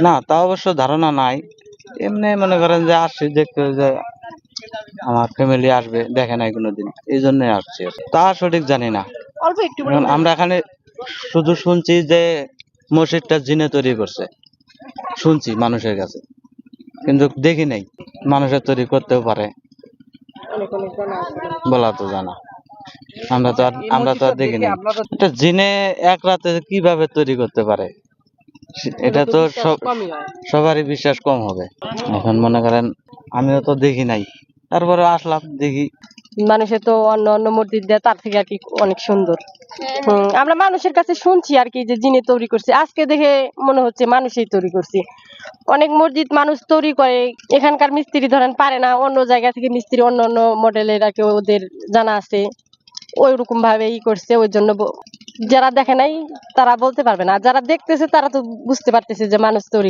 না, তা অবশ্য ধারণা নাই। এমনি মনে করেন যে আসছি দেখতে, যে আমার ফ্যামিলি আসবে, দেখে নাই কোনোদিন, এই জন্যই আসছি। তা সঠিক জানি না। অল্প একটু এখন আমরা এখানে শুধু শুনছি যে মসজিদটা জিনে তৈরি করছে, শুনছি মানুষের কাছে, কিন্তু দেখি নাই। মানুষের তৈরি করতেও পারে, অনেক অনেক জানা আছে। বলা তো জানা। আমরা তো আর দেখি নাই। আপনারা এটা জিনে এক রাতে কিভাবে তৈরি করতে পারে, এটা তো কমই হয়। সবারই বিশ্বাস কম হবে। এখন মনে করেন আমিও তো দেখি নাই, তারপরে আসলাম দেখি। মানুষের তো অন্য অন্য মসজিদ দেয় তার থেকে আর কি অনেক সুন্দর। আমরা মানুষের কাছে শুনছি আর কি যে জিনে তৈরি করছে, আজকে দেখে মনে হচ্ছে মানুষই তৈরি করছে। অনেক মসজিদ মানুষ তৈরি করে, এখানকার মিস্ত্রি ধরেন পারে না, অন্য জায়গা থেকে মিস্ত্রি অন্য অন্য মডেলের আর কি ওদের জানা আছে, ওই রকম ভাবে করছে। ওই জন্য যারা দেখে নাই তারা বলতে পারবে না, আর যারা দেখতেছে তারা তো বুঝতে পারতেছে যে মানুষ তৈরি